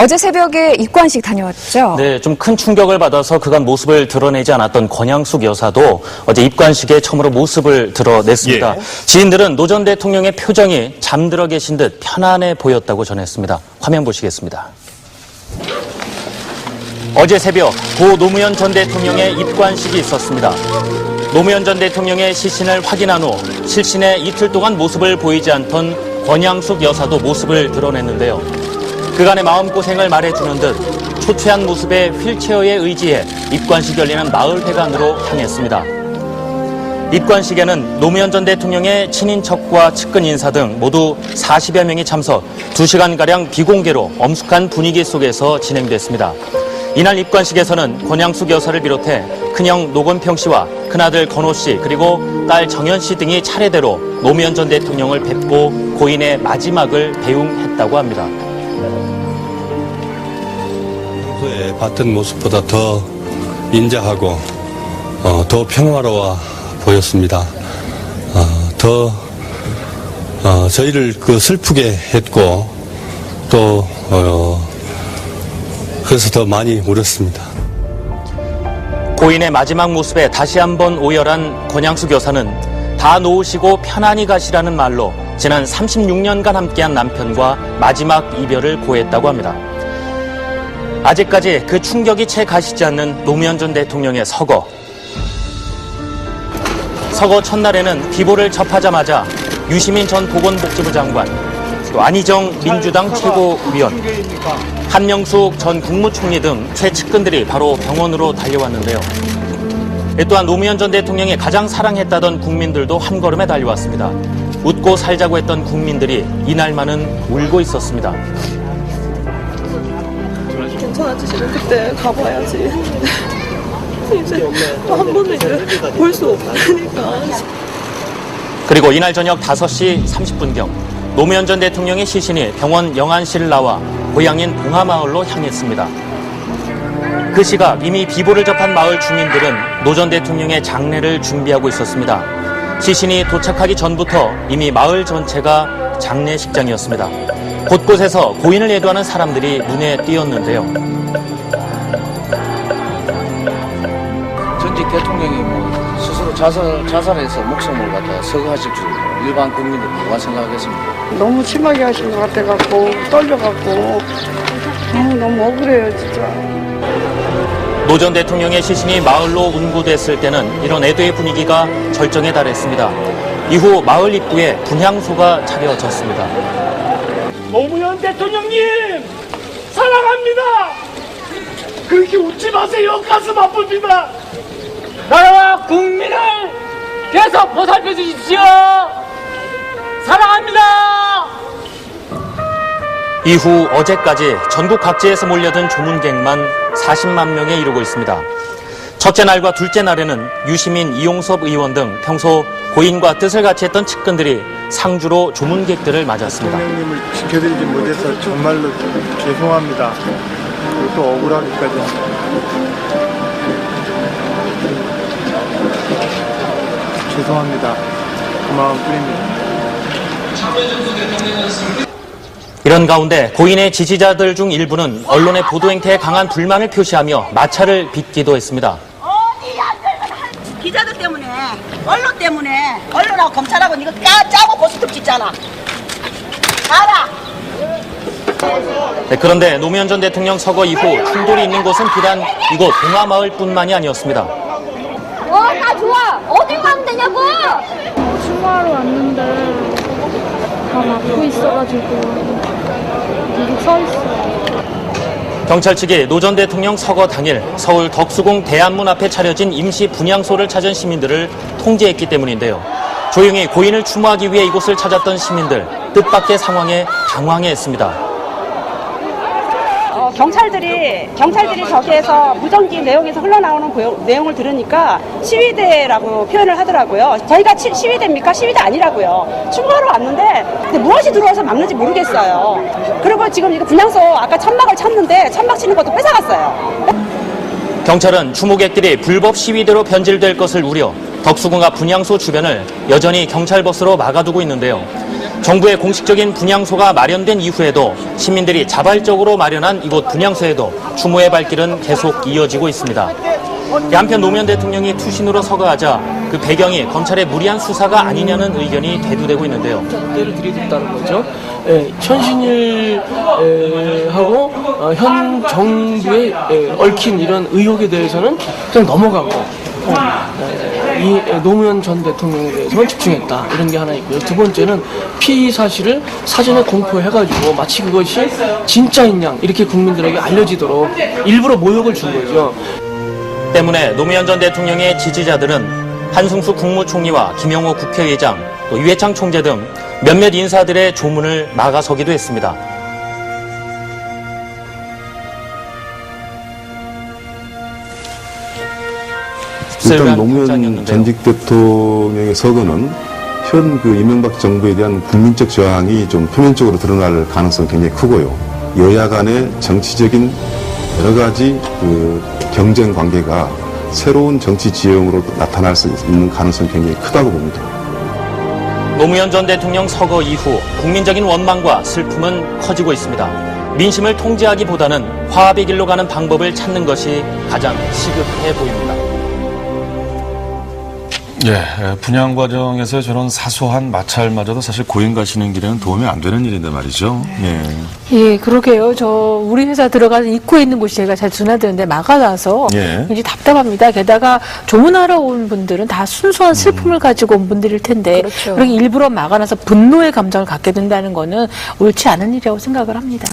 어제 새벽에 입관식 다녀왔죠? 네, 좀 큰 충격을 받아서 그간 모습을 드러내지 않았던 권양숙 여사도 어제 입관식에 처음으로 모습을 드러냈습니다. 예. 지인들은 노 전 대통령의 표정이 잠들어 계신 듯 편안해 보였다고 전했습니다. 화면 보시겠습니다. 어제 새벽 고 노무현 전 대통령의 입관식이 있었습니다. 노무현 전 대통령의 시신을 확인한 후 실신에 이틀 동안 모습을 보이지 않던 권양숙 여사도 모습을 드러냈는데요. 그간의 마음고생을 말해주는 듯 초췌한 모습의 휠체어에 의지해 입관식이 열리는 마을회관으로 향했습니다. 입관식에는 노무현 전 대통령의 친인척과 측근 인사 등 모두 40여 명이 참석, 2시간가량 비공개로 엄숙한 분위기 속에서 진행됐습니다. 이날 입관식에서는 권양숙 여사를 비롯해 큰형 노건평 씨와 큰아들 건호 씨 그리고 딸 정연 씨 등이 차례대로 노무현 전 대통령을 뵙고 고인의 마지막을 배웅했다고 합니다. 평소에 봤던 모습보다 더 인자하고 더 평화로워 보였습니다. 저희를 슬프게 했고 또 그래서 더 많이 울었습니다. 고인의 마지막 모습에 다시 한번 오열한 권양숙 여사는 다 놓으시고 편안히 가시라는 말로 지난 36년간 함께한 남편과 마지막 이별을 고했다고 합니다. 아직까지 그 충격이 채 가시지 않는 노무현 전 대통령의 서거. 서거 첫날에는 비보를 접하자마자 유시민 전 보건복지부 장관, 또 안희정 민주당 최고위원, 한명숙 전 국무총리 등 최측근들이 바로 병원으로 달려왔는데요. 또한 노무현 전 대통령이 가장 사랑했다던 국민들도 한 걸음에 달려왔습니다. 웃고 살자고 했던 국민들이 이날만은 울고 있었습니다. 괜찮아지시면 그때 가봐야지. 이제 또 한 번도 이제 볼 수 없으니까. 그리고 이날 저녁 5시 30분경 노무현 전 대통령의 시신이 병원 영안실을 나와 고향인 봉하마을로 향했습니다. 그 시각 이미 비보를 접한 마을 주민들은 노 전 대통령의 장례를 준비하고 있었습니다. 시신이 도착하기 전부터 이미 마을 전체가 장례식장이었습니다. 곳곳에서 고인을 예도하는 사람들이 눈에 띄었는데요. 전직 대통령이 스스로 자살해서 목숨을 갖다 서거하실 줄 일반 국민들이 누가 생각하겠습니까? 너무 심하게 하신 것 같아갖고 떨려갖고 너무 억울해요 진짜. 노 전 대통령의 시신이 마을로 운구됐을 때는 이런 애도의 분위기가 절정에 달했습니다. 이후 마을 입구에 분향소가 차려졌습니다. 노무현 대통령님 사랑합니다. 그렇게 웃지 마세요. 가슴 아픕니다. 나라와 국민을 계속 보살펴 주십시오. 사랑합니다. 이후 어제까지 전국 각지에서 몰려든 조문객만 40만 명에 이르고 있습니다. 첫째 날과 둘째 날에는 유시민, 이용섭 의원 등 평소 고인과 뜻을 같이 했던 측근들이 상주로 조문객들을 맞았습니다. 대통령님을 지켜드리지 못해서 정말로 죄송합니다. 그리고 또 억울하기까지 합니다. 죄송합니다. 그 마음 뿐입니다. 이런 가운데 고인의 지지자들 중 일부는 언론의 보도 행태에 강한 불만을 표시하며 마찰을 빚기도 했습니다. 기자들 때문에, 언론 때문에, 언론하고 검찰하고 이거 짜고 고스톱 짓잖아. 알아. 네, 그런데 노무현 전 대통령 서거 이후 충돌이 있는 곳은 비단 이곳 봉하마을뿐만이 아니었습니다. 나 좋아. 어딜 가면 되냐고. 출마하러 왔는데 다 막고 있어가지고 계속 서 있어요. 경찰 측이 노 전 대통령 서거 당일 서울 덕수궁 대안문 앞에 차려진 임시 분향소를 찾은 시민들을 통제했기 때문인데요. 조용히 고인을 추모하기 위해 이곳을 찾았던 시민들, 뜻밖의 상황에 당황해했습니다. 경찰들이 저기에서 무전기 내용에서 흘러나오는 내용을 들으니까 시위대라고 표현을 하더라고요. 저희가 시위대입니까? 시위대 아니라고요. 추모하러 왔는데 무엇이 들어와서 막는지 모르겠어요. 그리고 지금 이거 분향소 아까 천막을 쳤는데 천막 치는 것도 뺏어갔어요. 경찰은 추모객들이 불법 시위대로 변질될 것을 우려 덕수궁 앞 분향소 주변을 여전히 경찰버스로 막아두고 있는데요. 정부의 공식적인 분향소가 마련된 이후에도 시민들이 자발적으로 마련한 이곳 분향소에도 추모의 발길은 계속 이어지고 있습니다. 한편 노무현 대통령이 투신으로 서거하자 그 배경이 검찰의 무리한 수사가 아니냐는 의견이 대두되고 있는데요. 때를 들이댔다는 거죠. 현신일하고 현 정부에 얽힌 이런 의혹에 대해서는 그냥 넘어가고 이 노무현 전 대통령에 대해서만 집중했다, 이런 게 하나 있고요. 두 번째는 피의 사실을 사전에 공포해가지고 마치 그것이 진짜인 양 이렇게 국민들에게 알려지도록 일부러 모욕을 준 거죠. 때문에 노무현 전 대통령의 지지자들은 한승수 국무총리와 김영호 국회의장, 또 이회창 총재 등 몇몇 인사들의 조문을 막아서기도 했습니다. 일단 노무현 전직 대통령의 서거는 현 이명박 정부에 대한 국민적 저항이 좀 표면적으로 드러날 가능성이 굉장히 크고요. 여야 간의 정치적인 여러 가지 경쟁 관계가 새로운 정치 지형으로 나타날 수 있는 가능성이 굉장히 크다고 봅니다. 노무현 전 대통령 서거 이후 국민적인 원망과 슬픔은 커지고 있습니다. 민심을 통제하기보다는 화합의 길로 가는 방법을 찾는 것이 가장 시급해 보입니다. 예, 분양 과정에서 저런 사소한 마찰마저도 사실 고인 가시는 길에는 도움이 안 되는 일인데 말이죠. 예. 예, 그러게요. 우리 회사 들어가는 입구에 있는 곳이 제가 잘 드나드는데 막아놔서 굉장히 답답합니다. 게다가 조문하러 온 분들은 다 순수한 슬픔을 가지고 온 분들일 텐데 그렇게 일부러 막아놔서 분노의 감정을 갖게 된다는 거는 옳지 않은 일이라고 생각을 합니다.